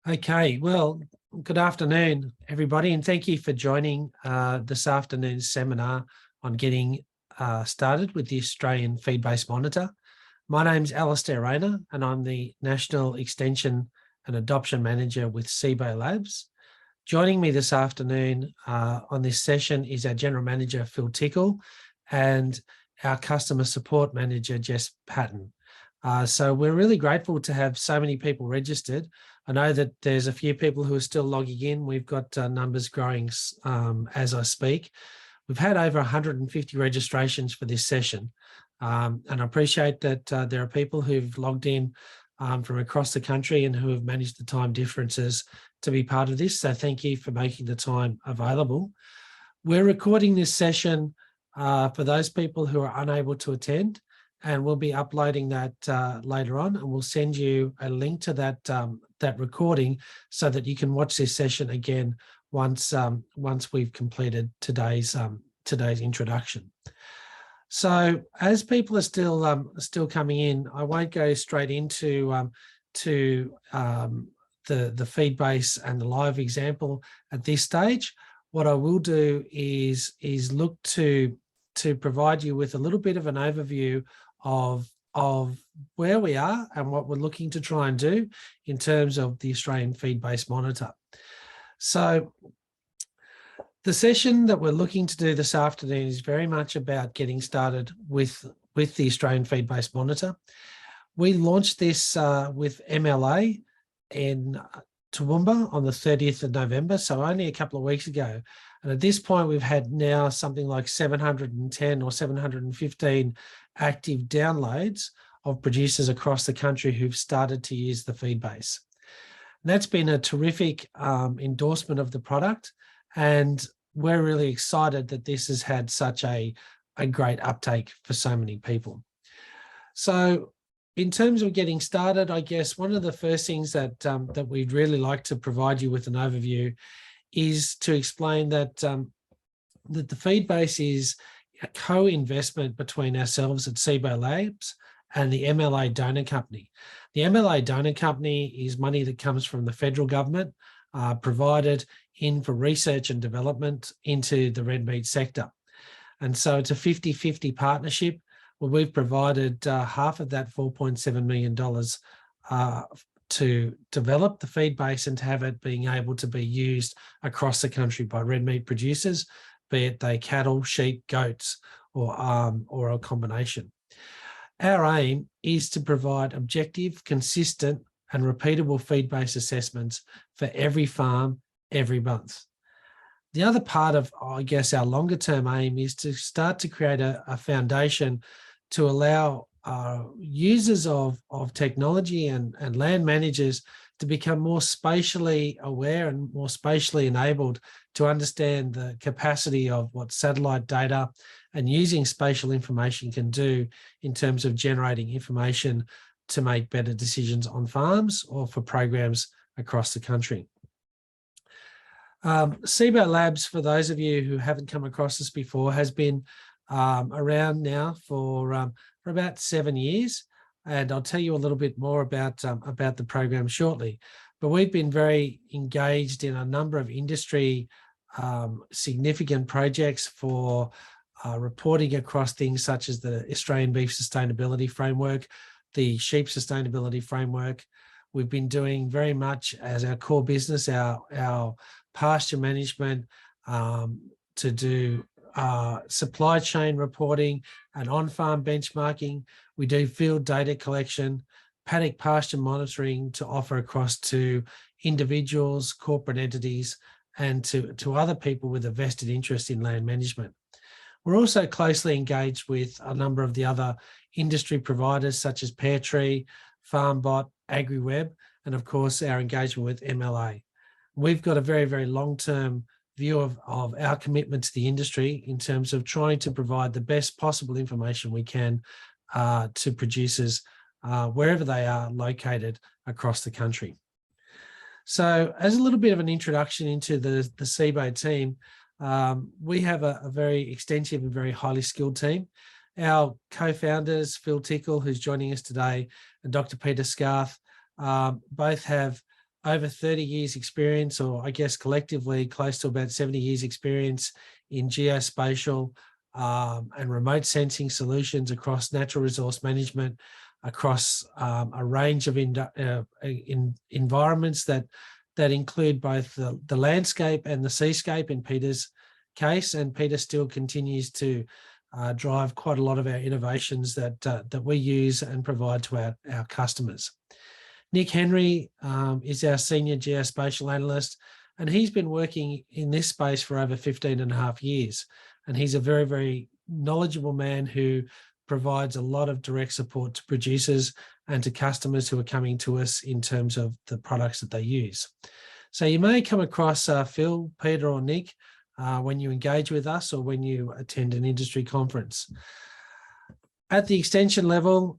Okay, well, good afternoon, everybody, and thank you for joining this afternoon's seminar on getting started with the Australian Feedbase Monitor. My name's Alistair Rayner, and I'm the National Extension and Adoption Manager with Feedbase Labs. Joining me this afternoon on this session is our General Manager, Phil Tickle, and our Customer Support Manager, Jess Patton. So we're really grateful to have so many people registered. I know that there's a few people who are still logging in. We've got numbers growing as I speak. We've had over 150 registrations for this session. And I appreciate that there are people who've logged in from across the country and who have managed the time differences to be part of this. So thank you for making the time available. We're recording this session for those people who are unable to attend, and we'll be uploading that later on, and we'll send you a link to that recording so that you can watch this session again once we've completed today's introduction. So as people are still coming in, I won't go straight into the Feedbase and the live example at this stage. What I will do is look to provide you with a little bit of an overview of where we are and what we're looking to try and do in terms of the Australian Feedbase Monitor. So the session that we're looking to do this afternoon is very much about getting started with the Australian Feedbase Monitor. We launched this with MLA in Toowoomba on the 30th of November, so only a couple of weeks ago. And at this point, we've had now something like 710 or 715 active downloads of producers across the country who've started to use the Feedbase. And that's been a terrific endorsement of the product, and we're really excited that this has had such a great uptake for so many people. So in terms of getting started, I guess one of the first things that we'd really like to provide you with an overview is to explain that that the Feedbase is a co-investment between ourselves at Feedbase Labs and the MLA Donor Company. The MLA Donor Company is money that comes from the federal government, provided in for research and development into the red meat sector. And so it's a 50-50 partnership where we've provided half of that $4.7 million to develop the Feedbase and to have it being able to be used across the country by red meat producers, be it they cattle, sheep, goats, or a combination. Our aim is to provide objective, consistent, and repeatable Feedbase assessments for every farm, every month. The other part of, I guess, our longer term aim is to start to create a foundation to allow users of technology and land managers to become more spatially aware and more spatially enabled to understand the capacity of what satellite data and using spatial information can do in terms of generating information to make better decisions on farms or for programs across the country. Feedbase Labs, for those of you who haven't come across this before, has been around now for about 7 years, and I'll tell you a little bit more about the program shortly. But we've been very engaged in a number of industry significant projects for reporting across things such as the Australian Beef Sustainability Framework, the Sheep Sustainability Framework. We've been doing very much as our core business, our pasture management, to do supply chain reporting and on-farm benchmarking. We do field data collection, paddock pasture monitoring to offer across to individuals, corporate entities, and to other people with a vested interest in land management. We're also closely engaged with a number of the other industry providers such as Pear Tree, FarmBot, AgriWeb, and of course our engagement with MLA. We've got a very, very long-term view of our commitment to the industry in terms of trying to provide the best possible information we can to producers wherever they are located across the country. So as a little bit of an introduction into the Feedbase team, we have a very extensive and very highly skilled team. Our co-founders, Phil Tickle, who's joining us today, and Dr. Peter Scarth, both have over 30 years experience, or I guess collectively close to about 70 years experience in geospatial and remote sensing solutions across natural resource management, across a range of environments that include both the landscape and the seascape in Peter's case. And Peter still continues to drive quite a lot of our innovations that we use and provide to our customers. Nick Henry is our senior geospatial analyst, and he's been working in this space for over 15 and a half years. And he's a very, very knowledgeable man who provides a lot of direct support to producers and to customers who are coming to us in terms of the products that they use. So you may come across Phil, Peter, or Nick when you engage with us or when you attend an industry conference. At the extension level,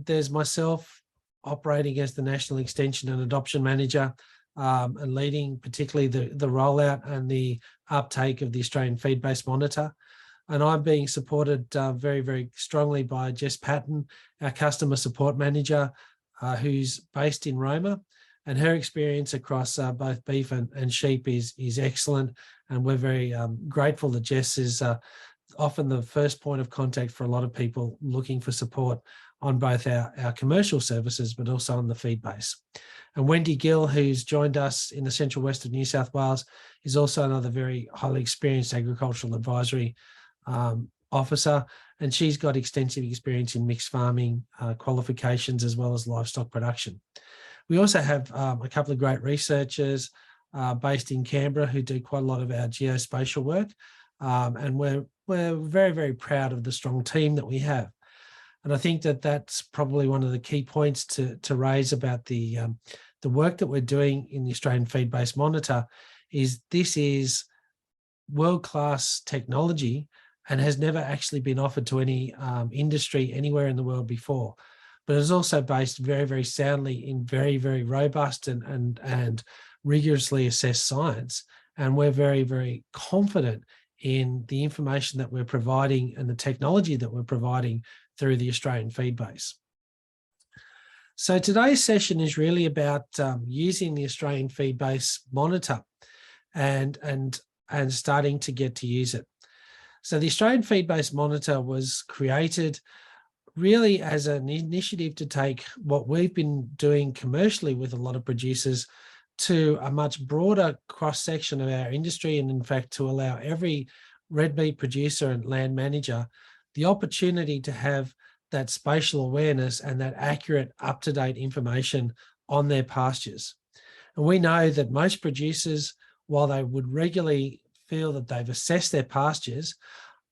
there's myself operating as the National Extension and Adoption Manager and leading particularly the rollout and the uptake of the Australian Feedbase Monitor. And I'm being supported very, very strongly by Jess Patton, our Customer Support Manager, who's based in Roma. And her experience across both beef and sheep is excellent. And we're very grateful that Jess is often the first point of contact for a lot of people looking for support on both our commercial services, but also on the feed base. And Wendy Gill, who's joined us in the central west of New South Wales, is also another very highly experienced agricultural advisory officer, and she's got extensive experience in mixed farming qualifications as well as livestock production. We also have a couple of great researchers based in Canberra who do quite a lot of our geospatial work, and we're very, very proud of the strong team that we have. And I think that that's probably one of the key points to raise about the work that we're doing in the Australian Feedbase Monitor. Is this is world-class technology and has never actually been offered to any industry anywhere in the world before, but is also based very, very soundly in very, very robust and rigorously assessed science. And we're very, very confident in the information that we're providing and the technology that we're providing through the Australian Feedbase. So today's session is really about using the Australian Feedbase Monitor and starting to get to use it. So the Australian Feedbase Monitor was created really as an initiative to take what we've been doing commercially with a lot of producers to a much broader cross-section of our industry, and in fact to allow every red meat producer and land manager the opportunity to have that spatial awareness and that accurate, up-to-date information on their pastures. And we know that most producers, while they would regularly feel that they've assessed their pastures,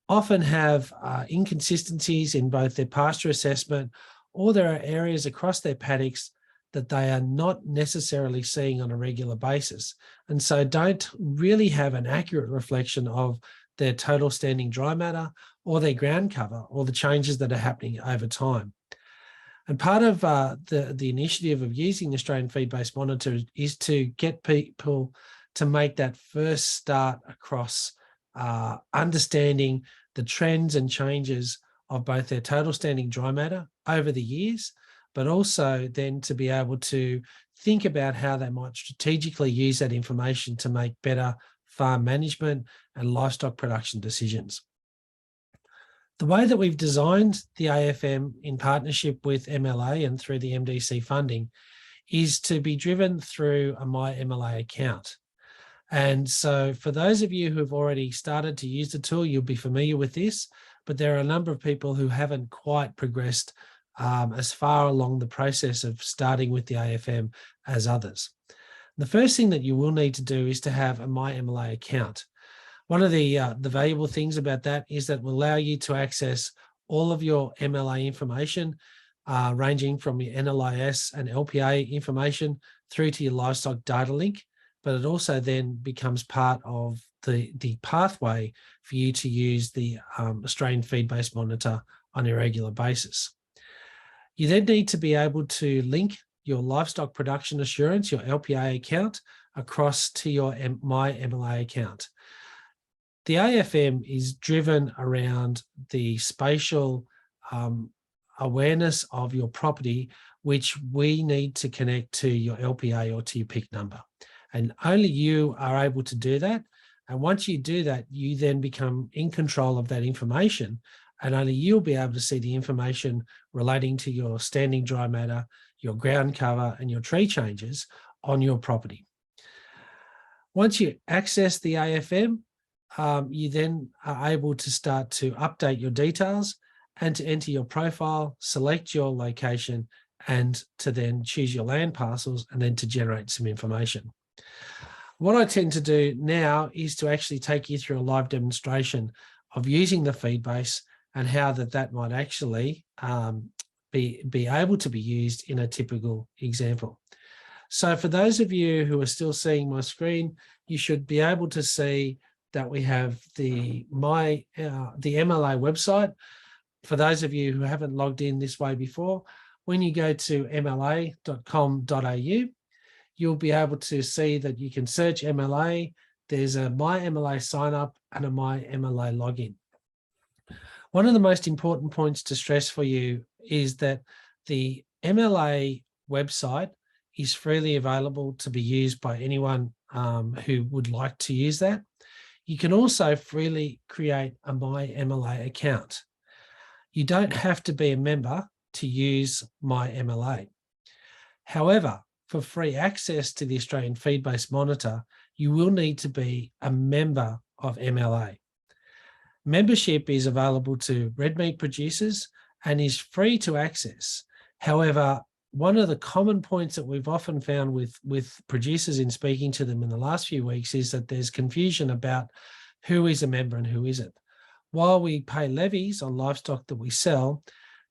often have inconsistencies in both their pasture assessment, or there are areas across their paddocks that they are not necessarily seeing on a regular basis, and so don't really have an accurate reflection of their total standing dry matter or their ground cover or the changes that are happening over time. And part of the initiative of using the Australian Feedbase Monitor is to get people to make that first start across understanding the trends and changes of both their total standing dry matter over the years, but also then to be able to think about how they might strategically use that information to make better farm management and livestock production decisions. The way that we've designed the AFM in partnership with MLA and through the MDC funding is to be driven through a My MLA account. And so for those of you who've already started to use the tool, you'll be familiar with this, but there are a number of people who haven't quite progressed as far along the process of starting with the AFM as others. The first thing that you will need to do is to have a My MLA account. One of the valuable things about that is that it will allow you to access all of your MLA information, ranging from your NLIS and LPA information through to your livestock data link, but it also then becomes part of the pathway for you to use the Australian Feedbase Monitor on a regular basis. You then need to be able to link your livestock production assurance, your LPA account, across to your My MLA account. The AFM is driven around the spatial awareness of your property, which we need to connect to your LPA or to your PIC number. And only you are able to do that. And once you do that, you then become in control of that information, and only you'll be able to see the information relating to your standing dry matter, your ground cover, and your tree changes on your property. Once you access the AFM, you then are able to start to update your details and to enter your profile, select your location, and to then choose your land parcels, and then to generate some information. What I tend to do now is to actually take you through a live demonstration of using the Feedbase and how that might actually be able to be used in a typical example. So for those of you who are still seeing my screen, you should be able to see that we have the MLA website. For those of you who haven't logged in this way before, when you go to mla.com.au, you'll be able to see that you can search MLA. There's a My MLA sign up and a My MLA login. One of the most important points to stress for you is that the MLA website is freely available to be used by anyone who would like to use that. You can also freely create a My MLA account. You don't have to be a member to use My MLA. However, for free access to the Australian Feedbase Monitor, you will need to be a member of MLA. Membership is available to red meat producers and is free to access. However, one of the common points that we've often found with producers in speaking to them in the last few weeks is that there's confusion about who is a member and who isn't. While we pay levies on livestock that we sell,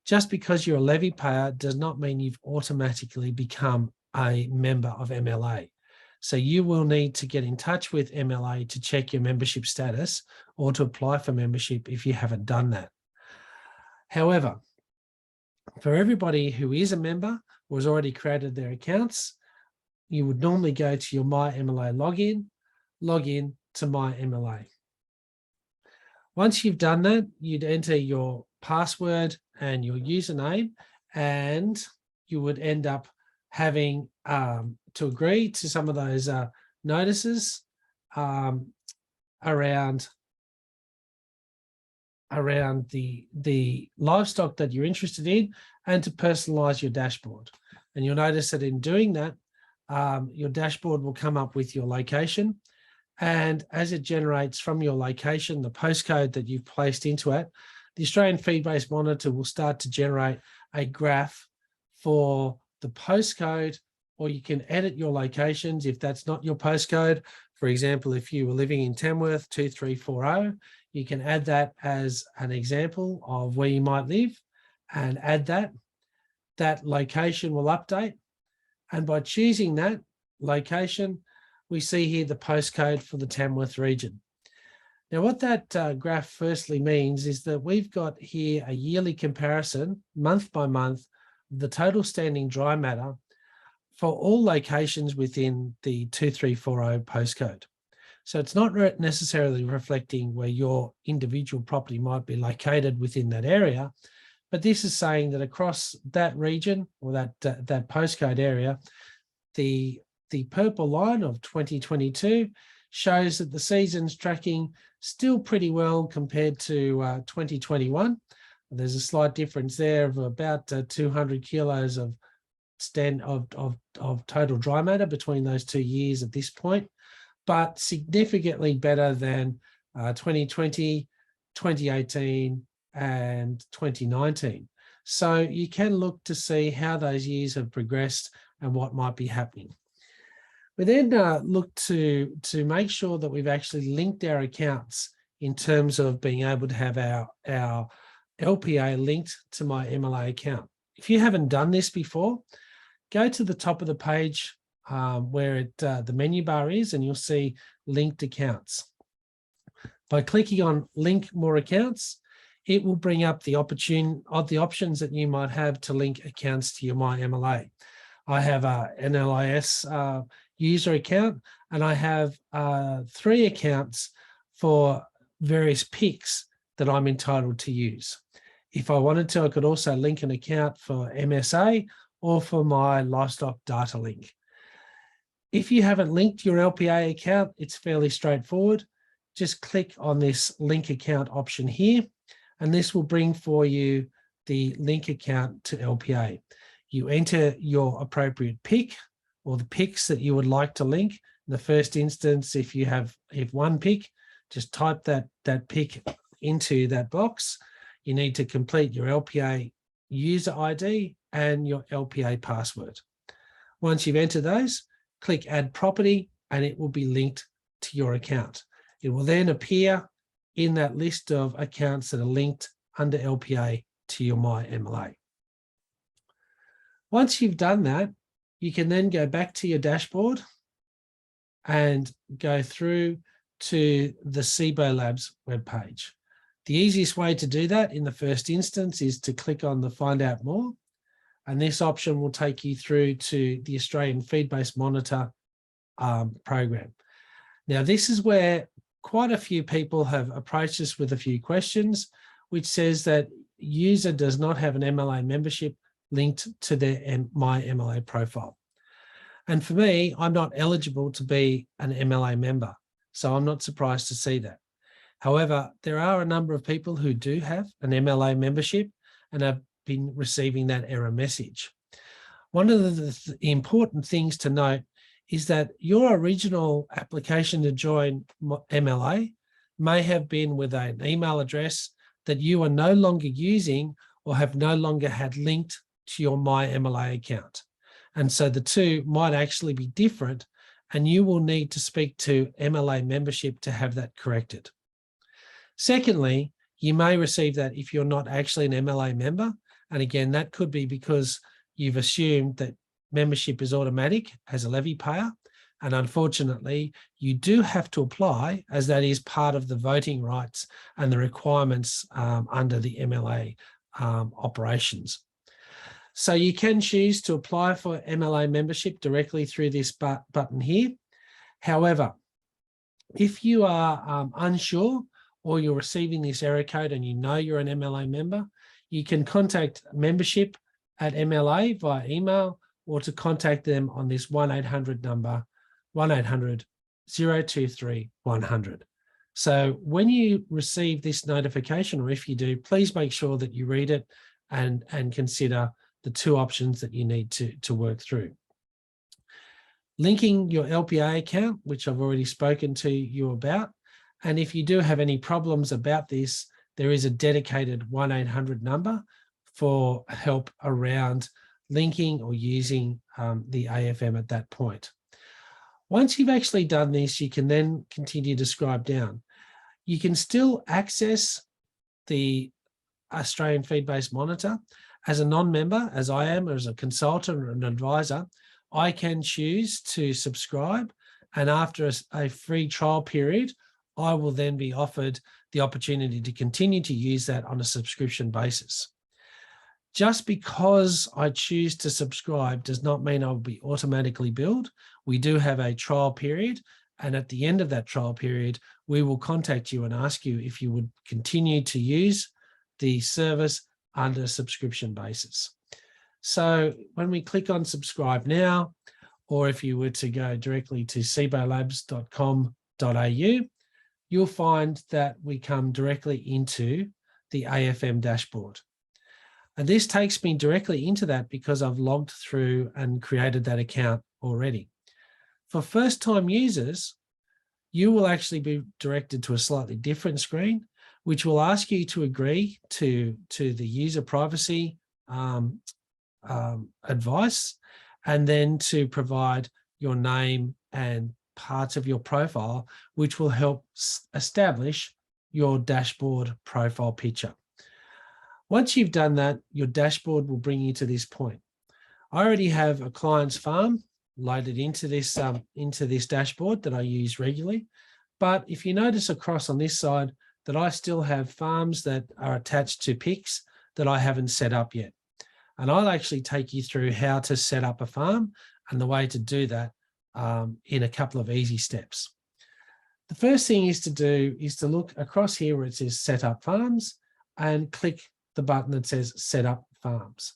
just because you're a levy payer does not mean you've automatically become a member of MLA. So you will need to get in touch with MLA to check your membership status or to apply for membership if you haven't done that. However, for everybody who is a member or has already created their accounts, you would normally go to your My MLA login, log in to My MLA. Once you've done that, you'd enter your password and your username, and you would end up having to agree to some of those notices around the livestock that you're interested in, and to personalize your dashboard. And you'll notice that in doing that, your dashboard will come up with your location. And as it generates from your location, the postcode that you've placed into it, the Australian Feedbase Monitor will start to generate a graph for the postcode, or you can edit your locations if that's not your postcode. For example, if you were living in Tamworth 2340, you can add that as an example of where you might live and add that. That location will update. And by choosing that location, we see here the postcode for the Tamworth region. Now, what that graph firstly means is that we've got here a yearly comparison, month by month, the total standing dry matter for all locations within the 2340 postcode. So it's not necessarily reflecting where your individual property might be located within that area, but this is saying that across that region or that postcode area, the purple line of 2022 shows that the season's tracking still pretty well compared to 2021. There's a slight difference there of about 200 kilos of total dry matter between those 2 years at this point, but significantly better than 2020, 2018, and 2019. So you can look to see how those years have progressed and what might be happening. We then look to make sure that we've actually linked our accounts in terms of being able to have our LPA linked to My MLA account. If you haven't done this before, go to the top of the page where the menu bar is, and you'll see linked accounts. By clicking on link more accounts, it will bring up the options that you might have to link accounts to your My MLA. I have an LIS user account, and I have 3 accounts for various PICs that I'm entitled to use. If I wanted to, I could also link an account for MSA or for my livestock data link. If you haven't linked your LPA account, it's fairly straightforward. Just click on this link account option here, and this will bring for you the link account to LPA. You enter your appropriate pick or the picks that you would like to link. In the first instance, if you have one pick, just type that pick into that box. You need to complete your LPA user ID and your LPA password. Once you've entered those, click Add Property, and it will be linked to your account. It will then appear in that list of accounts that are linked under LPA to your My MLA. Once you've done that, you can then go back to your dashboard and go through to the SIBO Labs webpage. The easiest way to do that in the first instance is to click on the Find Out More, and this option will take you through to the Australian Feedbase Monitor program. Now, this is where quite a few people have approached us with a few questions, which says that user does not have an MLA membership linked to their My MLA profile. And for me, I'm not eligible to be an MLA member, so I'm not surprised to see that. However, there are a number of people who do have an MLA membership and have been receiving that error message. One of the important things to note is that your original application to join MLA may have been with an email address that you are no longer using or have no longer had linked to your My MLA account. And so the two might actually be different, and you will need to speak to MLA membership to have that corrected. Secondly, you may receive that if you're not actually an MLA member. And again, that could be because you've assumed that membership is automatic as a levy payer. And unfortunately, you do have to apply, as that is part of the voting rights and the requirements under the MLA operations. So you can choose to apply for MLA membership directly through this button here. However, if you are unsure or you're receiving this error code and you know you're an MLA member, you can contact membership at MLA via email, or to contact them on this 1-800 number, 1-800-023-100. So when you receive this notification, or if you do, please make sure that you read it and consider the two options that you need to work through. Linking your LPA account, which I've already spoken to you about. And if you do have any problems about this, there is a dedicated 1-800 number for help around linking or using the AFM at that point. Once you've actually done this, you can then continue to scribe down. You can still access the Australian Feedbase Monitor as a non-member, as I am, or as a consultant or an advisor. I can choose to subscribe, and after a free trial period, I will then be offered the opportunity to continue to use that on a subscription basis. Just because I choose to subscribe does not mean I'll be automatically billed. We do have a trial period, and at the end of that trial period, we will contact you and ask you if you would continue to use the service under a subscription basis. So when we click on subscribe now, or if you were to go directly to sibolabs.com.au, you'll find that we come directly into the AFM dashboard. And this takes me directly into that because I've logged through and created that account already. For first-time users, you will actually be directed to a slightly different screen, which will ask you to agree to the user privacy advice, and then to provide your name and parts of your profile, which will help establish your dashboard profile picture. Once you've done that, your dashboard will bring you to this point. I already have a client's farm loaded into this dashboard that I use regularly. But if you notice across on this side that I still have farms that are attached to PICs that I haven't set up yet. And I'll actually take you through how to set up a farm and the way to do that in a couple of easy steps. The first thing is to do is to look across here where it says set up farms and click the button that says Set Up Farms.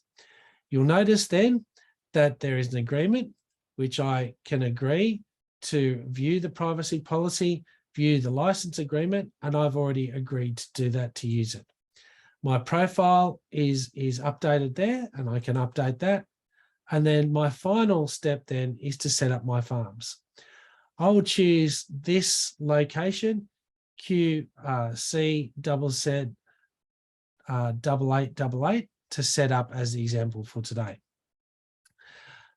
You'll notice then that there is an agreement which I can agree to view the privacy policy, view the license agreement, and I've already agreed to do that to use it. My profile is updated there, and I can update that. And then my final step then is to set up my farms. I will choose this location, QCZZ8888, to set up as the example for today.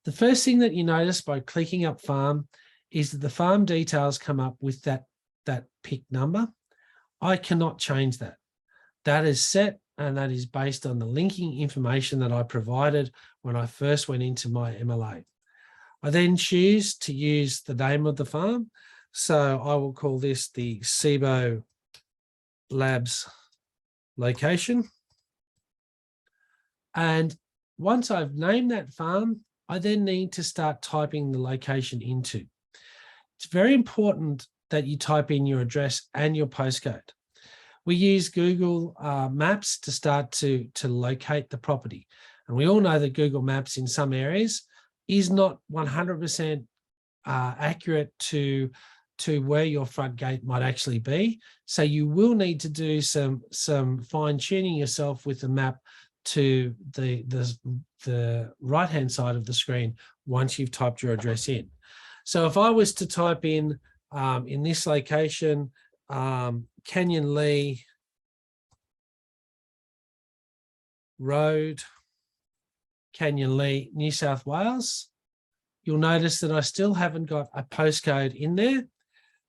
The first thing that you notice by clicking up farm is that the farm details come up with that PIC number. I cannot change that. That is set, and that is based on the linking information that I provided when I first went into my MLA. I then choose to use the name of the farm. So I will call this the SIBO Labs location. And once I've named that farm, I then need to start typing the location into. It's very important that you type in your address and your postcode. We use Google Maps to start to locate the property. And we all know that Google Maps in some areas is not 100% accurate to where your front gate might actually be. So you will need to do some fine tuning yourself with the map to the right-hand side of the screen once you've typed your address in. So if I was to type in this location, Canyon Lee Road, Canyon Lee, New South Wales, you'll notice that I still haven't got a postcode in there.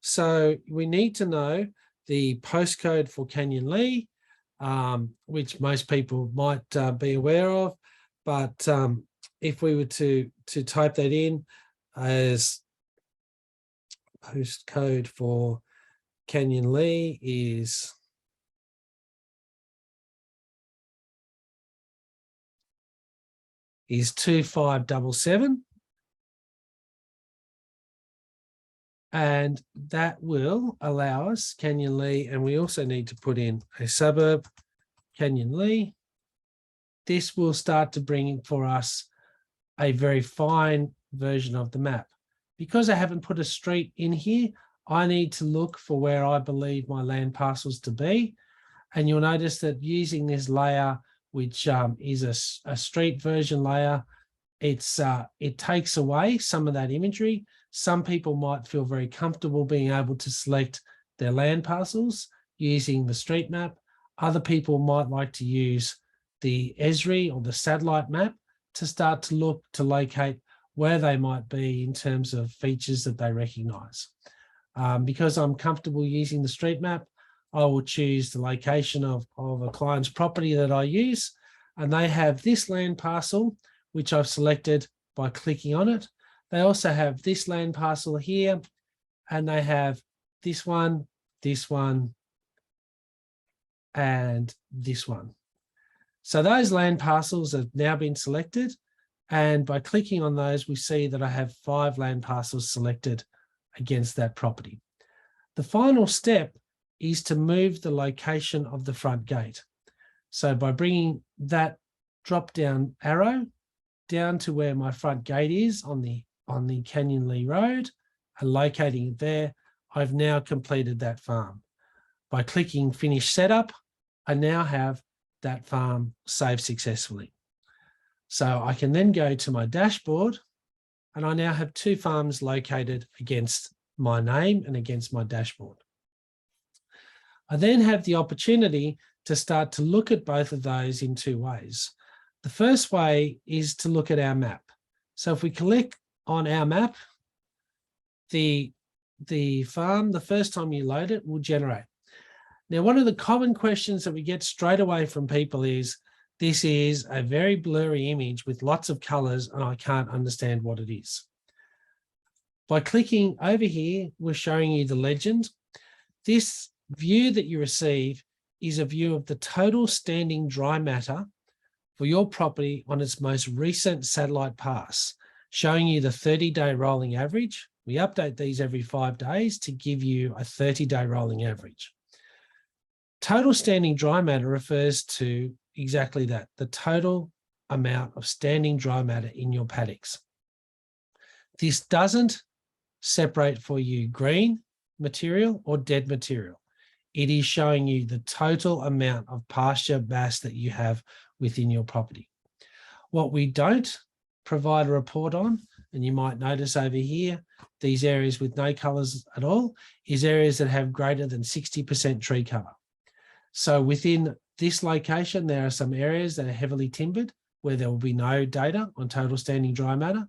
So we need to know the postcode for Canyon Lee, which most people might be aware of. But if we were to type that in as postcode for Canyon Lee is 2577. And that will allow us Canyon Lee, and we also need to put in a suburb, Canyon Lee. This will start to bring for us a very fine version of the map. Because I haven't put a street in here, I need to look for where I believe my land parcels to be. And you'll notice that using this layer, which is a street version layer, it takes away some of that imagery. Some people might feel very comfortable being able to select their land parcels using the street map. Other people might like to use the Esri or the satellite map to start to look to locate where they might be in terms of features that they recognize. Because I'm comfortable using the street map, I will choose the location of a client's property that I use, and they have this land parcel, which I've selected by clicking on it. They also have this land parcel here, and they have this one, and this one. So those land parcels have now been selected, and by clicking on those, we see that I have 5 land parcels selected against that property. The final step is to move the location of the front gate. So by bringing that drop-down arrow down to where my front gate is on the Canyon Lee Road and locating it there, I've now completed that farm. By clicking Finish Setup, I now have that farm saved successfully. So I can then go to my dashboard, and I now have 2 farms located against my name and against my dashboard. I then have the opportunity to start to look at both of those in 2 ways. The first way is to look at our map. So if we click on our map, the farm, the first time you load it, will generate. Now, one of the common questions that we get straight away from people is, this is a very blurry image with lots of colors and I can't understand what it is. By clicking over here, we're showing you the legend. This view that you receive is a view of the total standing dry matter for your property on its most recent satellite pass, showing you the 30-day rolling average. We update these every 5 days to give you a 30-day rolling average. Total standing dry matter refers to exactly that, the total amount of standing dry matter in your paddocks. This doesn't separate for you green material or dead material. It is showing you the total amount of pasture mass that you have within your property. What we don't provide a report on, and you might notice over here, these areas with no colours at all, is areas that have greater than 60% tree cover. So within this location, there are some areas that are heavily timbered where there will be no data on total standing dry matter.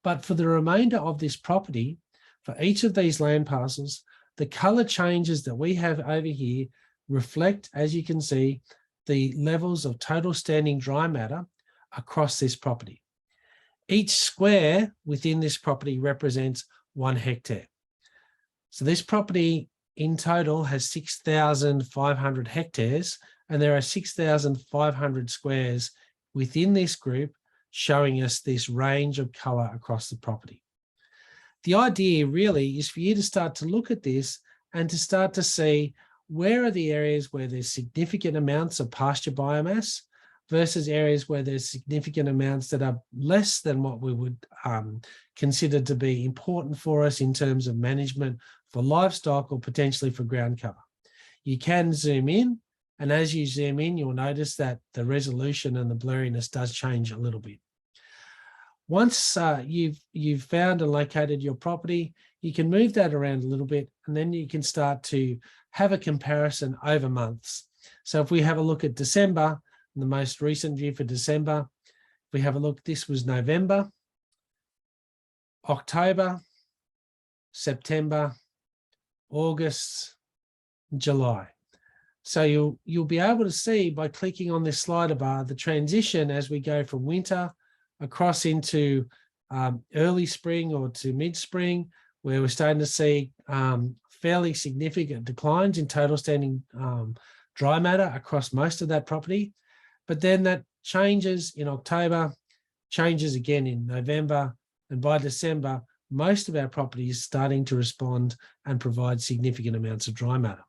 But for the remainder of this property, for each of these land parcels, the colour changes that we have over here reflect, as you can see, the levels of total standing dry matter across this property. Each square within this property represents 1 hectare. So this property in total has 6,500 hectares, and there are 6,500 squares within this group showing us this range of colour across the property. The idea really is for you to start to look at this and to start to see where are the areas where there's significant amounts of pasture biomass versus areas where there's significant amounts that are less than what we would consider to be important for us in terms of management for livestock or potentially for ground cover. You can zoom in, and as you zoom in, you'll notice that the resolution and the blurriness does change a little bit. Once you've found and located your property, you can move that around a little bit, and then you can start to have a comparison over months. So if we have a look at December, the most recent view for December, if we have a look, this was November, October, September, August, July. So you'll be able to see by clicking on this slider bar the transition as we go from winter across into early spring or to mid-spring, where we're starting to see fairly significant declines in total standing dry matter across most of that property. But then that changes in October, changes again in November, and by December, most of our property is starting to respond and provide significant amounts of dry matter.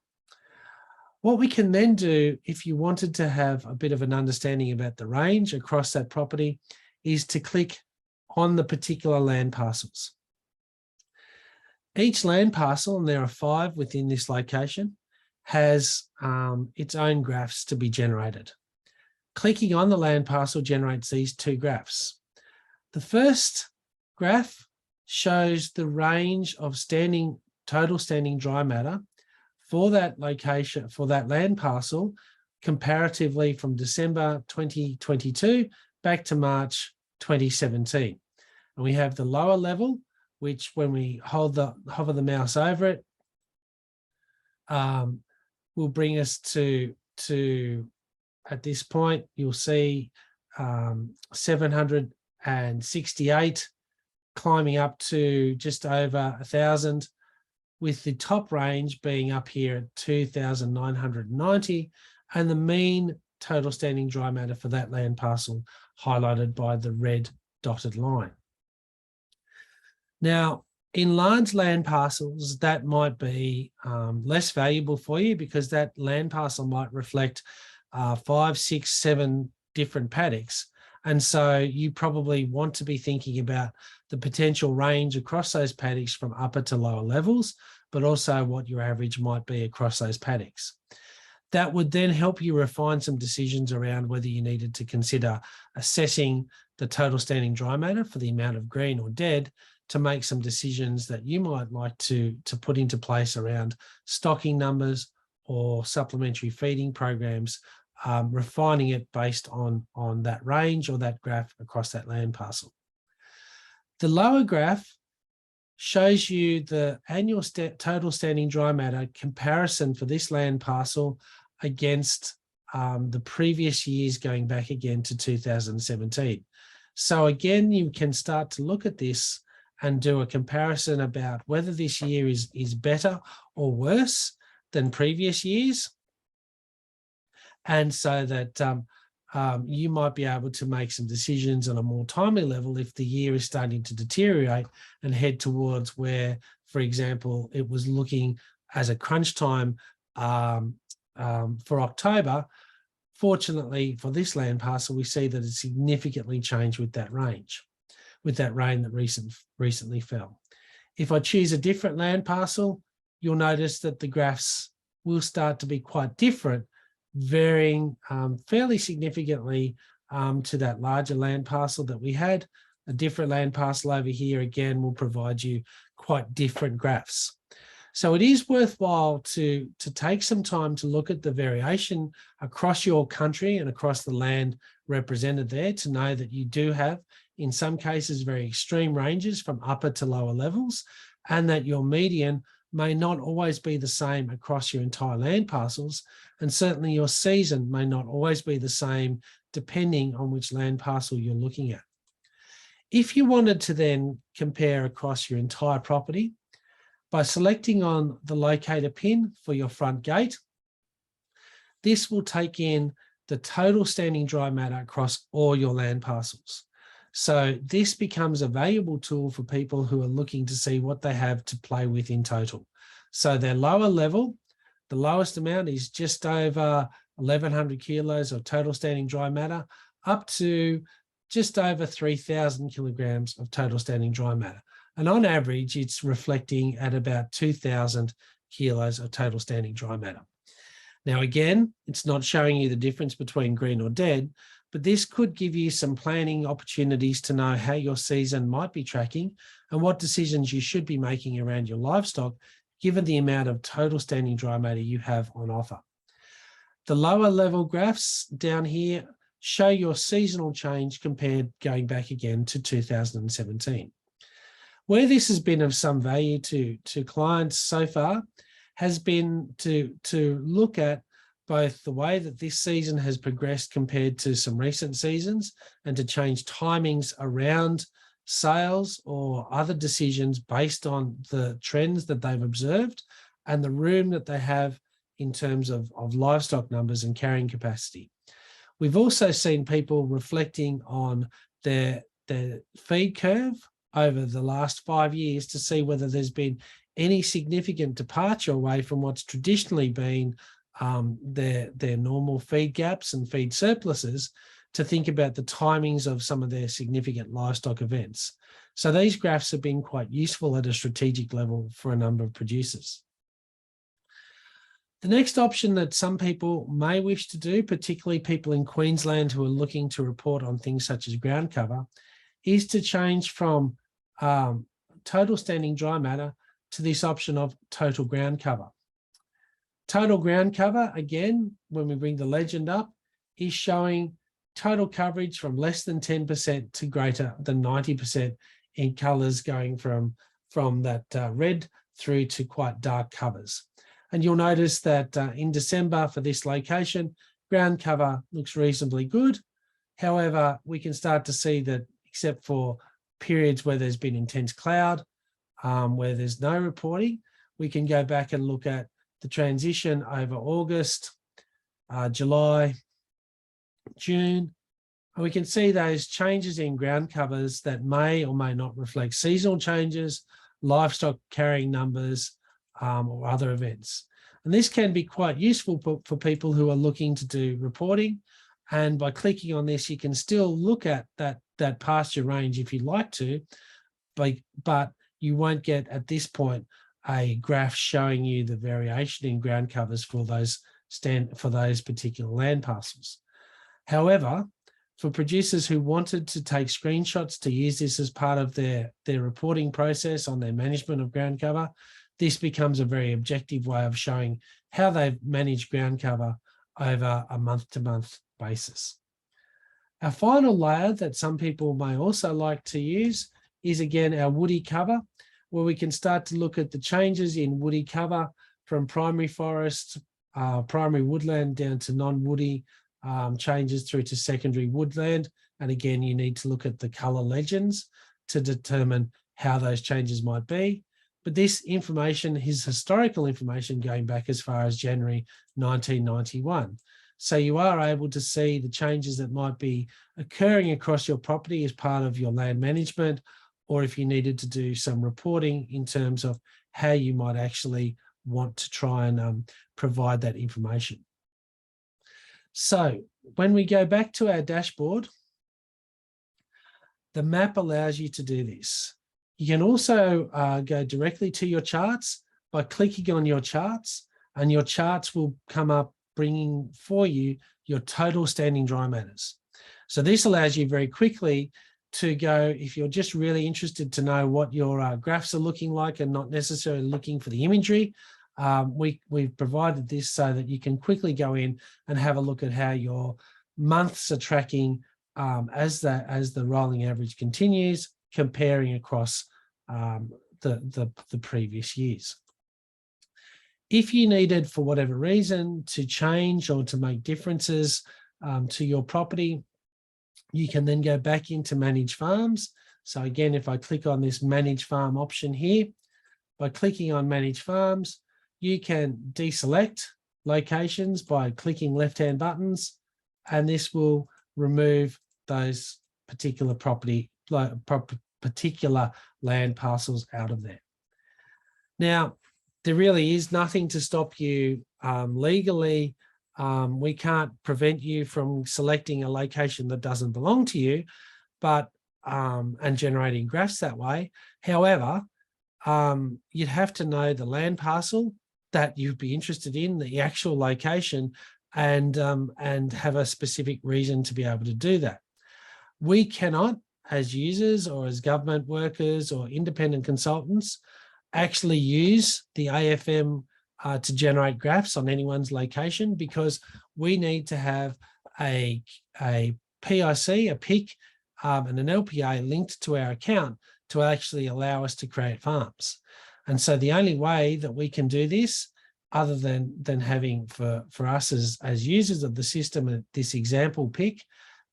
What we can then do, if you wanted to have a bit of an understanding about the range across that property, is to click on the particular land parcels. Each land parcel, and there are 5 within this location, has its own graphs to be generated. Clicking on the land parcel generates these 2 graphs. The first graph shows the range of total standing dry matter for that location, for that land parcel, comparatively from December 2022 back to March 2017. And we have the lower level, which when we hover the mouse over it, will bring us to at this point, you'll see 768 climbing up to just over 1,000, with the top range being up here at 2,990, and the mean total standing dry matter for that land parcel highlighted by the red dotted line. Now, in large land parcels, that might be less valuable for you because that land parcel might reflect 5, 6, 7 different paddocks. And so you probably want to be thinking about the potential range across those paddocks from upper to lower levels, but also what your average might be across those paddocks. That would then help you refine some decisions around whether you needed to consider assessing the total standing dry matter for the amount of green or dead to make some decisions that you might like to put into place around stocking numbers or supplementary feeding programs, refining it based on that range or that graph across that land parcel. The lower graph shows you the annual total standing dry matter comparison for this land parcel against the previous years, going back again to 2017. So again, you can start to look at this and do a comparison about whether this year is better or worse than previous years. And so that you might be able to make some decisions on a more timely level if the year is starting to deteriorate and head towards where, for example, it was looking as a crunch time for October Fortunately for this land parcel, we see that it's significantly changed with that range, with that rain that recently fell. If I choose a different land parcel, you'll notice that the graphs will start to be quite different, varying fairly significantly to that larger land parcel that we had. A different land parcel over here, again, will provide you quite different graphs. So it is worthwhile to take some time to look at the variation across your country and across the land represented there, to know that you do have, in some cases, very extreme ranges from upper to lower levels, and that your median may not always be the same across your entire land parcels, and certainly your season may not always be the same depending on which land parcel you're looking at. If you wanted to then compare across your entire property, by selecting on the locator pin for your front gate, this will take in the total standing dry matter across all your land parcels. So this becomes a valuable tool for people who are looking to see what they have to play with in total. So their lower level, the lowest amount is just over 1,100 kilos of total standing dry matter, up to just over 3,000 kilograms of total standing dry matter. And on average, it's reflecting at about 2,000 kilos of total standing dry matter. Now, again, it's not showing you the difference between green or dead, but this could give you some planning opportunities to know how your season might be tracking and what decisions you should be making around your livestock, given the amount of total standing dry matter you have on offer. The lower level graphs down here show your seasonal change compared going back again to 2017. Where this has been of some value to clients so far has been to look at both the way that this season has progressed compared to some recent seasons, and to change timings around sales or other decisions based on the trends that they've observed and the room that they have in terms of livestock numbers and carrying capacity. We've also seen people reflecting on their feed curve over the last 5 years to see whether there's been any significant departure away from what's traditionally been their normal feed gaps and feed surpluses, to think about the timings of some of their significant livestock events. So these graphs have been quite useful at a strategic level for a number of producers. The next option that some people may wish to do, particularly people in Queensland who are looking to report on things such as ground cover, is to change from total standing dry matter to this option of total ground cover. Total ground cover, again, when we bring the legend up, is showing total coverage from less than 10% to greater than 90% in colours, going from that red through to quite dark covers. And you'll notice that in December for this location, ground cover looks reasonably good. However, we can start to see that, except for periods where there's been intense cloud, where there's no reporting, we can go back and look at the transition over August, July, June, and we can see those changes in ground covers that may or may not reflect seasonal changes, livestock carrying numbers, or other events. And this can be quite useful for people who are looking to do reporting. And by clicking on this, you can still look at that pasture range if you'd like to, but you won't get at this point a graph showing you the variation in ground covers for those particular land parcels. However, for producers who wanted to take screenshots to use this as part of their reporting process on their management of ground cover, this becomes a very objective way of showing how they've managed ground cover over a month-to-month basis. Our final layer that some people may also like to use is, again, our woody cover, where we can start to look at the changes in woody cover from primary forest, primary woodland down to non-woody, changes through to secondary woodland. And again, you need to look at the colour legends to determine how those changes might be. But this information is historical information going back as far as January 1991. So you are able to see the changes that might be occurring across your property as part of your land management, or if you needed to do some reporting in terms of how you might actually want to try and provide that information. So when we go back to our dashboard, the map allows you to do this. You can also go directly to your charts by clicking on your charts, and your charts will come up bringing for you your total standing dry matters. So this allows you very quickly to go, if you're just really interested to know what your graphs are looking like and not necessarily looking for the imagery, we've provided this so that you can quickly go in and have a look at how your months are tracking as the rolling average continues, comparing across the previous years. If you needed, for whatever reason, to change or to make differences to your property, you can then go back into Manage Farms. So again, if I click on this Manage Farm option here, by clicking on Manage Farms, you can deselect locations by clicking left-hand buttons, and this will remove those particular particular land parcels out of there. Now, there really is nothing to stop you legally. We can't prevent you from selecting a location that doesn't belong to you, but and generating graphs that way. However, you'd have to know the land parcel that you'd be interested in, the actual location, and have a specific reason to be able to do that. We cannot, as users or as government workers or independent consultants, actually use the AFM to generate graphs on anyone's location, because we need to have a PIC, a PIC, and an LPA linked to our account to actually allow us to create farms. And so the only way that we can do this, other than having for us as users of the system, this example PIC,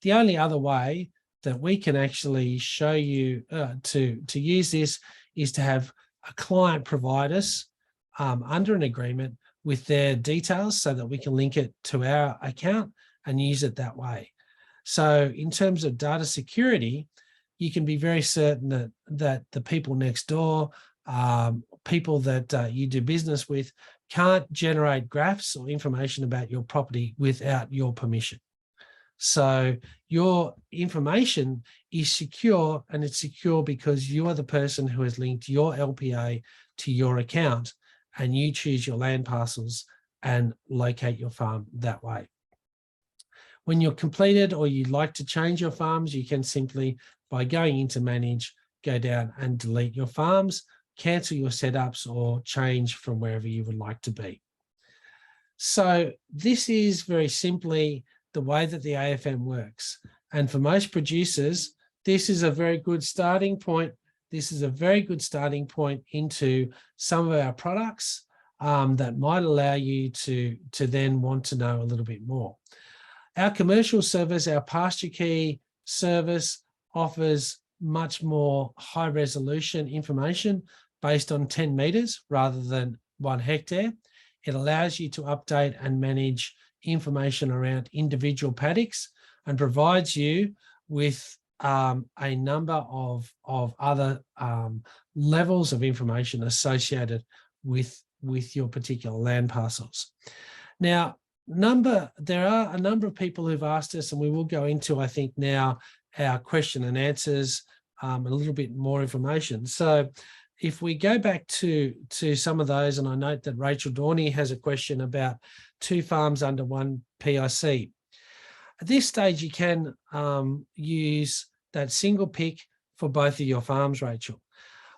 the only other way that we can actually show you to use this is to have a client provide us under an agreement with their details so that we can link it to our account and use it that way. So in terms of data security, you can be very certain that the people next door, people that you do business with, can't generate graphs or information about your property without your permission. So your information is secure, and it's secure because you are the person who has linked your LPA to your account, and you choose your land parcels and locate your farm that way. When you're completed or you'd like to change your farms, you can simply, by going into Manage, go down and delete your farms, cancel your setups, or change from wherever you would like to be. So this is very simply the way that the AFM works. And for most producers, this is a very good starting point. This is a very good starting point into some of our products that might allow you to then want to know a little bit more. Our commercial service, our pasture key service, offers much more high resolution information based on 10 meters rather than 1 hectare. It allows you to update and manage information around individual paddocks and provides you with a number of other levels of information associated with your particular land parcels. Now, there are a number of people who've asked us, and we will go into, I think now, our question and answers, a little bit more information. So if we go back to some of those, and I note that Rachel Dorney has a question about 2 farms under 1 PIC. At this stage, you can use that single PIC for both of your farms, Rachel.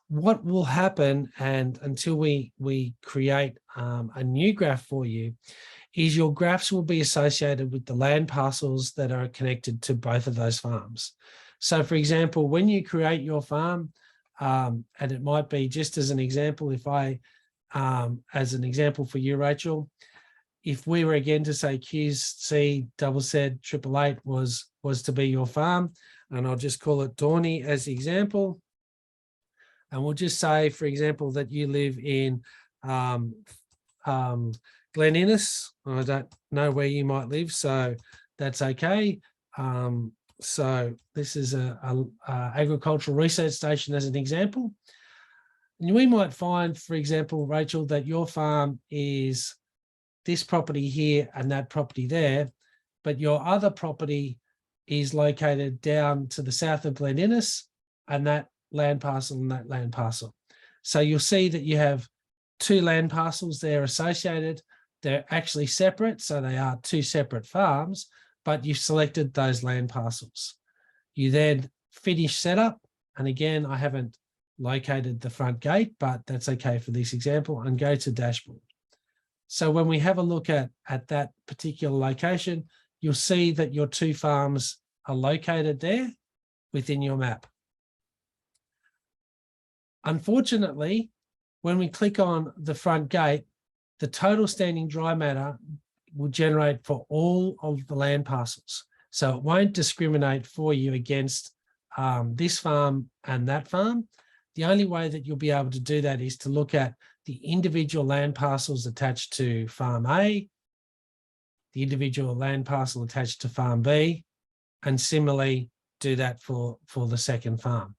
What will happen, and until we create a new graph for you, is your graphs will be associated with the land parcels that are connected to both of those farms. So for example, when you create your farm, and it might be, just as an example, if I, as an example for you, Rachel, if we were again to say QC ZZ 888 was to be your farm, and I'll just call it Dorney as the example, and we'll just say, for example, that you live in Glen Innes. I don't know where you might live, so that's okay. So this is a agricultural research station as an example. And we might find, for example, Rachel, that your farm is this property here and that property there. but your other property is located down to the south of Glen Innes, and that land parcel and that land parcel. So you'll see that you have two land parcels there associated. They're actually separate, so they are two separate farms, but you've selected those land parcels. You then finish setup, and again, I haven't located the front gate, but that's okay for this example, and go to dashboard. So when we have a look at that particular location, you'll see that your two farms are located there within your map. Unfortunately, when we click on the front gate, the total standing dry matter will generate for all of the land parcels. So it won't discriminate for you against this farm and that farm. The only way that you'll be able to do that is to look at the individual land parcels attached to farm A, the individual land parcel attached to farm B, and similarly do that for the second farm.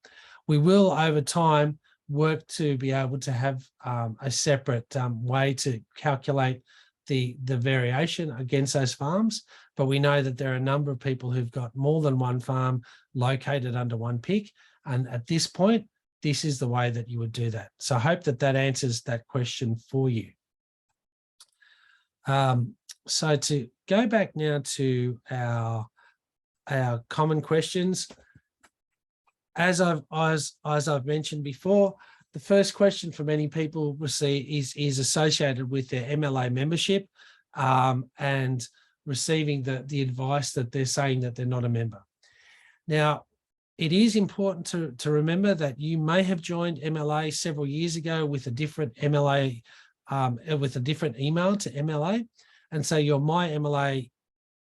We will over time work to be able to have a separate way to calculate the variation against those farms, but we know that there are a number of people who've got more than one farm located under one pick, and at this point, this is the way that you would do that. So I hope that answers that question for you. So to go back now to our common questions, as I've mentioned before, the first question for many people is associated with their MLA membership and receiving the advice that they're saying that they're not a member. Now, it is important to remember that you may have joined MLA several years ago with a different MLA, with a different email to MLA. And so your My MLA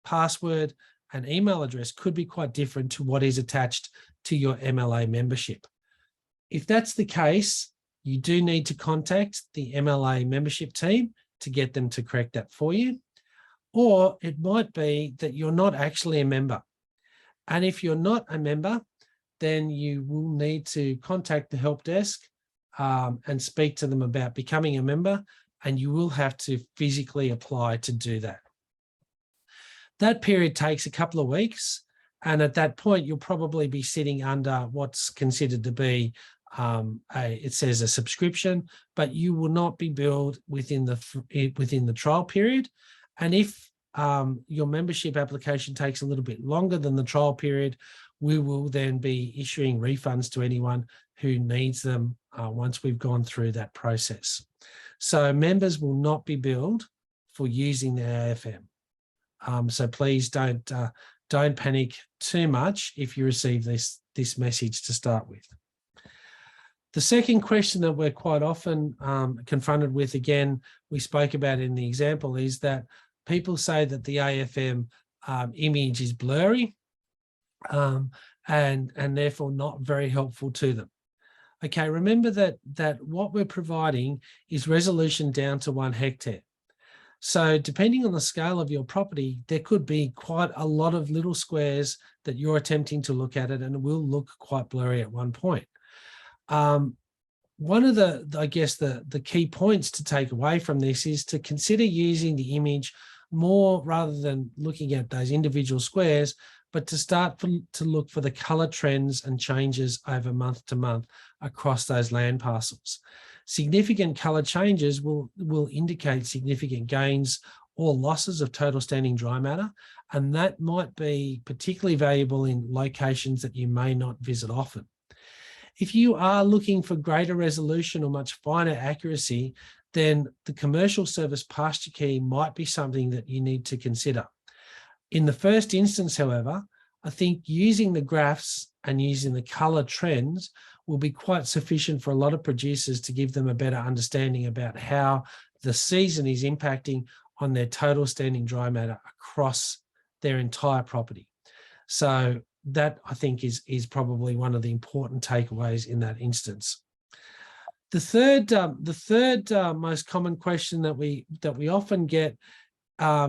password and email address could be quite different to what is attached to your MLA membership. If that's the case, you do need to contact the MLA membership team to get them to correct that for you. Or it might be that you're not actually a member. And if you're not a member, then you will need to contact the help desk and speak to them about becoming a member, and you will have to physically apply to do that. That period takes a couple of weeks, and at that point, you'll probably be sitting under what's considered to be it says a subscription, but you will not be billed within the trial period. And if your membership application takes a little bit longer than the trial period, we will then be issuing refunds to anyone who needs them once we've gone through that process. So members will not be billed for using the AFM. So please don't panic too much if you receive this message to start with. The second question that we're quite often confronted with, again, we spoke about in the example, is that people say that the AFM image is blurry and therefore not very helpful to them. Okay, remember that what we're providing is resolution down to 1 hectare. So depending on the scale of your property, there could be quite a lot of little squares that you're attempting to look at it, and it will look quite blurry at one point. One of the key points to take away from this is to consider using the image more rather than looking at those individual squares, but to start to look for the color trends and changes over month to month across those land parcels. Significant color changes will indicate significant gains or losses of total standing dry matter, and that might be particularly valuable in locations that you may not visit often. If you are looking for greater resolution or much finer accuracy, then the commercial service pasture key might be something that you need to consider. In the first instance, however, I think using the graphs and using the color trends will be quite sufficient for a lot of producers to give them a better understanding about how the season is impacting on their total standing dry matter across their entire property. So that, I think, is probably one of the important takeaways in that instance. The third most common question that we often get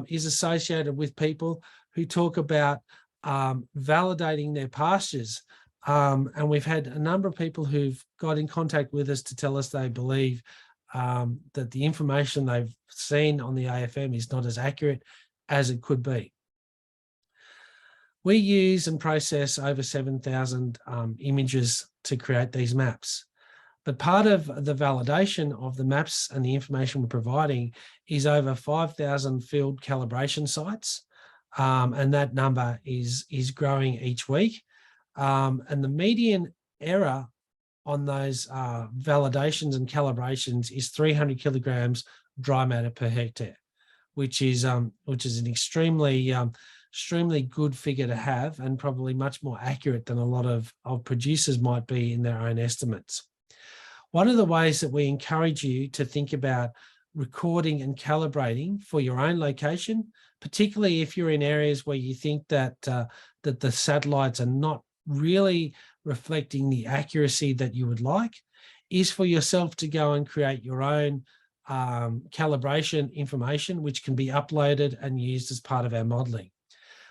is associated with people who talk about validating their pastures. And we've had a number of people who've got in contact with us to tell us they believe that the information they've seen on the AFM is not as accurate as it could be. We use and process over 7,000 images to create these maps. But part of the validation of the maps and the information we're providing is over 5,000 field calibration sites. And that number is growing each week. And the median error on those validations and calibrations is 300 kilograms dry matter per hectare, which is an extremely good figure to have, and probably much more accurate than a lot of producers might be in their own estimates. One of the ways that we encourage you to think about recording and calibrating for your own location, particularly if you're in areas where you think that that the satellites are not really reflecting the accuracy that you would like, is for yourself to go and create your own calibration information, which can be uploaded and used as part of our modeling.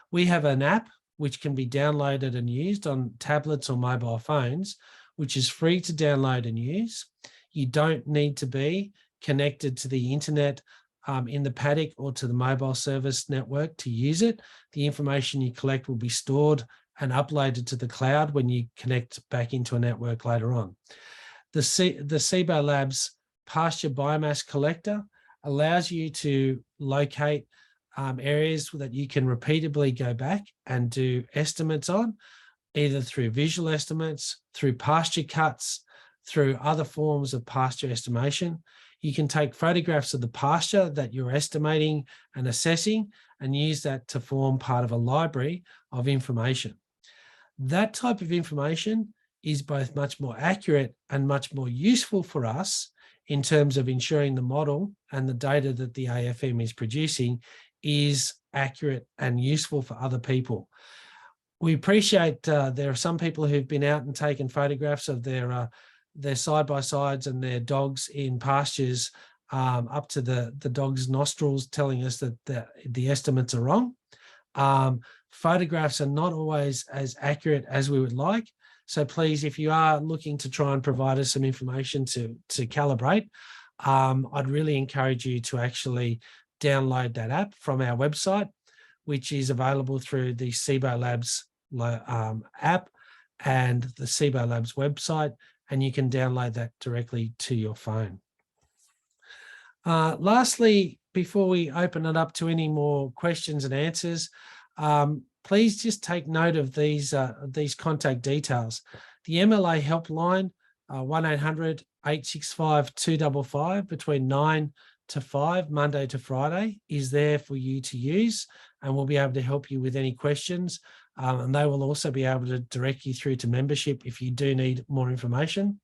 We have an app which can be downloaded and used on tablets or mobile phones, which is free to download and use. You don't need to be connected to the internet in the paddock or to the mobile service network to use it. The information you collect will be stored and uploaded to the cloud when you connect back into a network later on. The SEBO Labs pasture biomass collector allows you to locate areas that you can repeatedly go back and do estimates on, either through visual estimates, through pasture cuts, through other forms of pasture estimation. You can take photographs of the pasture that you're estimating and assessing and use that to form part of a library of information. That type of information is both much more accurate and much more useful for us in terms of ensuring the model and the data that the AFM is producing is accurate and useful for other people. We appreciate there are some people who've been out and taken photographs of their side-by-sides and their dogs in pastures up to the dog's nostrils, telling us that the estimates are wrong. Photographs are not always as accurate as we would like. So please, if you are looking to try and provide us some information to calibrate, I'd really encourage you to actually download that app from our website, which is available through the SEBO Labs app and the SEBO Labs website, and you can download that directly to your phone. Lastly, before we open it up to any more questions and answers, please just take note of these contact details. The MLA helpline, 1-800-865-255 between 9 to 5, Monday to Friday, is there for you to use, and we'll be able to help you with any questions. And they will also be able to direct you through to membership if you do need more information.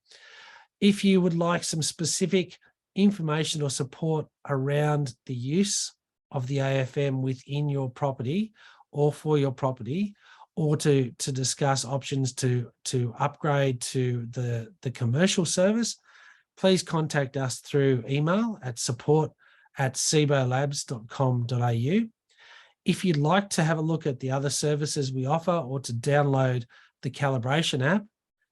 If you would like some specific information or support around the use of the AFM within your property or for your property, or to discuss options to upgrade to the commercial service, please contact us through email at support@sebolabs.com.au. If you'd like to have a look at the other services we offer or to download the calibration app,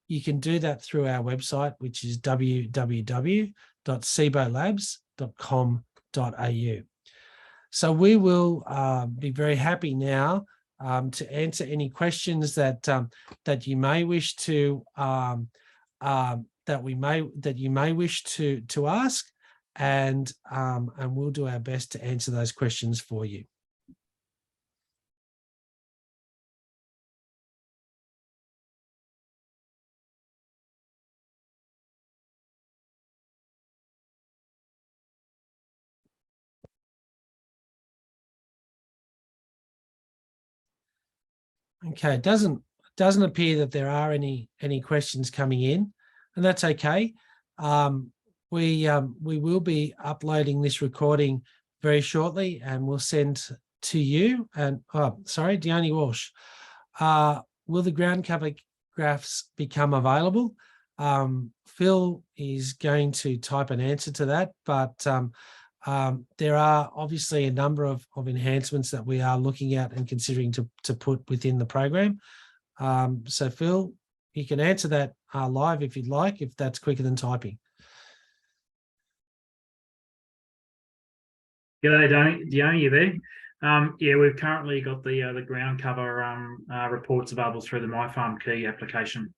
you can do that through our website, which is www.sebolabs.com.au. So we will be very happy now to answer any questions that you may wish to ask, and we'll do our best to answer those questions for you. Okay, it doesn't appear that there are any questions coming in, and that's okay. We will be uploading this recording very shortly, and we'll send to you. And Dione Walsh, will the ground cover graphs become available? Phil is going to type an answer to that, but there are obviously a number of enhancements that we are looking at and considering to put within the program. So Phil, you can answer that live if you'd like, if that's quicker than typing. G'day, Dione, you there? Yeah, we've currently got the ground cover reports available through the My Farm Key application.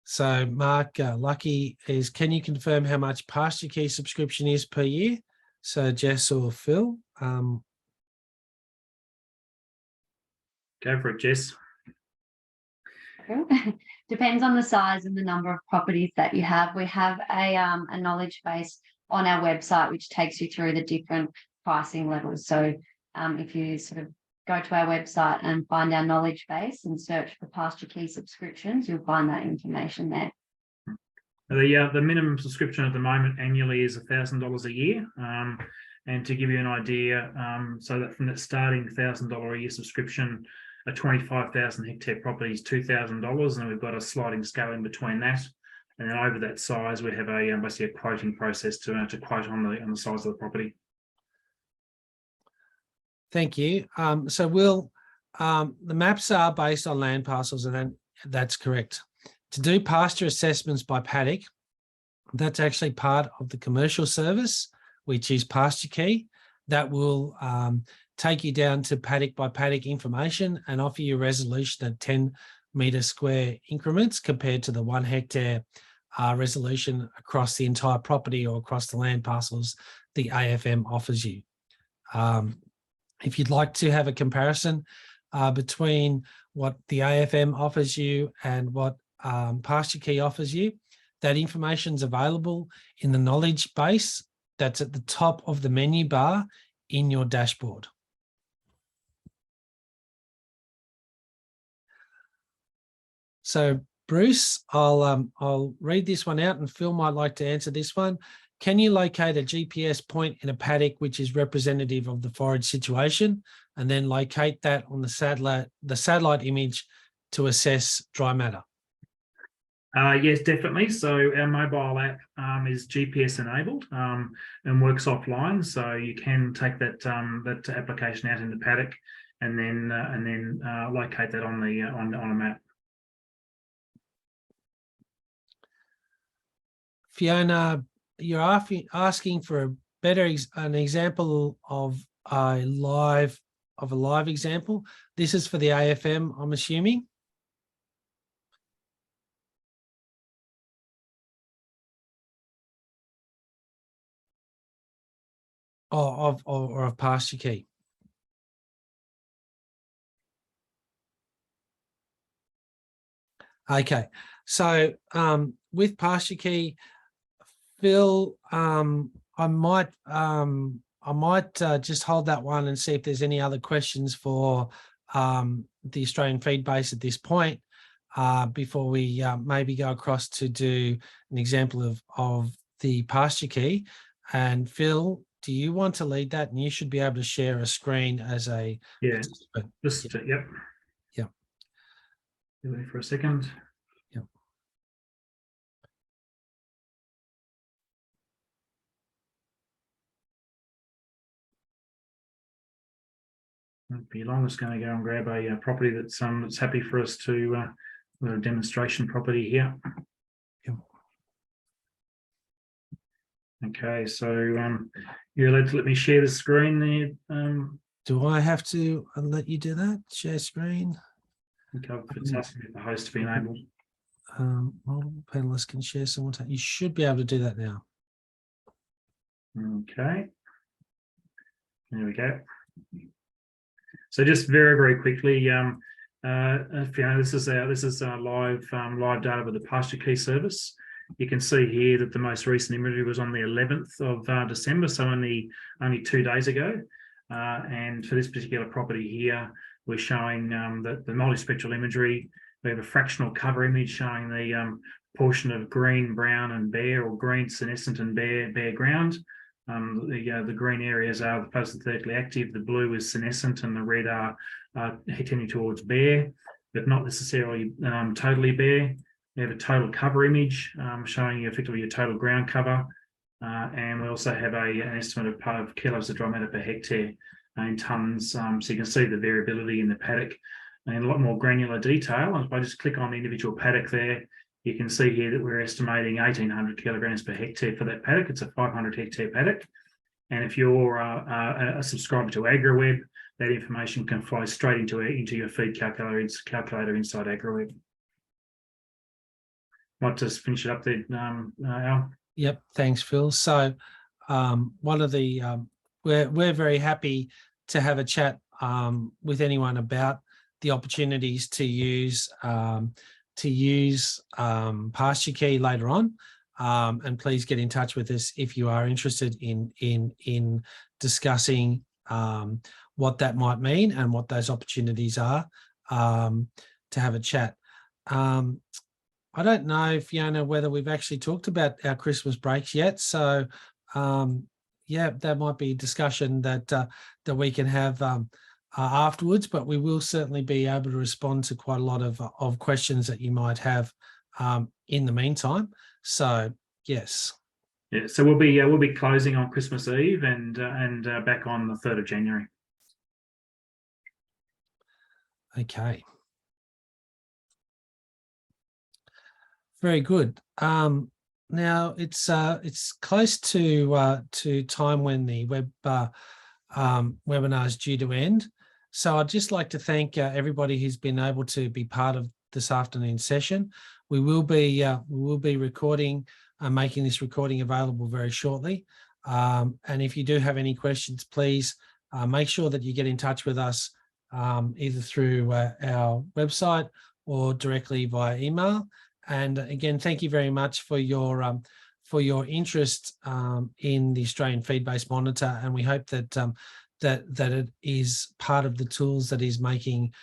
So Mark, Lucky is, can you confirm how much Pasture Key subscription is per year? So Jess or Phil? Go for it, Jess. Depends on the size and the number of properties that you have. We have a knowledge base on our website which takes you through the different pricing levels. So if you sort of go to our website and find our knowledge base and search for Pasture Key subscriptions, you'll find that information there. The minimum subscription at the moment annually is $1,000 a year. And to give you an idea, so that from that starting $1,000 a year subscription, a 25,000 hectare property is $2,000, and we've got a sliding scale in between that. And then over that size, we have basically a quoting process to quote on the size of the property. Thank you. So Will, the maps are based on land parcels, and that's correct. To do pasture assessments by paddock, that's actually part of the commercial service, which is Pasture Key. That will take you down to paddock by paddock information and offer you a resolution at 10 metre square increments compared to the 1 hectare resolution across the entire property or across the land parcels the AFM offers you. If you'd like to have a comparison between what the AFM offers you and what Pasture Key offers you, that information is available in the knowledge base that's at the top of the menu bar in your dashboard. So Bruce, I'll read this one out, and Phil might like to answer this one. Can you locate a GPS point in a paddock which is representative of the forage situation, and then locate that on the satellite image to assess dry matter? Yes, definitely. So our mobile app is GPS enabled and works offline. So you can take that application out in the paddock and then locate that on a map. Fiona, you're asking for an example of a live example. This is for the AFM, I'm assuming. Or of Pasture Key. Okay, so with Pasture Key, Phil, I might just hold that one and see if there's any other questions for the Australian Feedbase at this point before we maybe go across to do an example of the Pasture Key. And Phil, do you want to lead that? And you should be able to share a screen as a participant. Yep. Yep. Wait for a second. Yep. Won't be long. I'm just going to go and grab a property that's happy for us to a demonstration property here. Yep. Okay, so you're allowed to let me share the screen there. Do I have to let you do that? Share screen? Okay, it's asking me the host to be enabled. Multiple panelists can share simultaneously. You should be able to do that now. Okay. There we go. So just very, very quickly, Fiona, this is live data with the Pasture Key service. You can see here that the most recent imagery was on the 11th of December, so only 2 days ago. And for this particular property here, we're showing that the multispectral imagery. We have a fractional cover image showing the portion of green, brown, and bare, or green, senescent, and bare ground. The green areas are the photosynthetically active, the blue is senescent, and the red are tending towards bare, but not necessarily totally bare. We have a total cover image showing you effectively your total ground cover. and we also have an estimate of kilos of dry matter per hectare in tonnes, so you can see the variability in the paddock in a lot more granular detail. And if I just click on the individual paddock there, you can see here that we're estimating 1,800 kilograms per hectare for that paddock. It's a 500 hectare paddock. And if you're a subscriber to AgriWeb, that information can flow straight into your feed calculator inside AgriWeb. Might just finish it up there, Al. Yep, thanks, Phil. So one of the we're very happy to have a chat with anyone about the opportunities to use pasture key later on. And please get in touch with us if you are interested in discussing what that might mean and what those opportunities are, to have a chat. I don't know, Fiona, whether we've actually talked about our Christmas breaks yet. So yeah, that might be a discussion that we can have afterwards, but we will certainly be able to respond to quite a lot of questions that you might have in the meantime. So yes. Yeah, so we'll be closing on Christmas Eve and back on the 3rd of January. Okay. Very good. Now it's close to time when the webinar is due to end. So I'd just like to thank everybody who's been able to be part of this afternoon's session. We will be recording, making this recording available very shortly. And if you do have any questions, please make sure that you get in touch with us either through our website or directly via email. And again, thank you very much for your interest in the Australian Feedbase Monitor, and we hope that that it is part of the tools that is making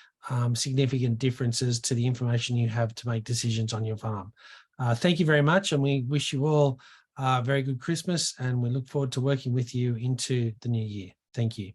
significant differences to the information you have to make decisions on your farm. Thank you very much, and we wish you all a very good Christmas, and we look forward to working with you into the new year. Thank you.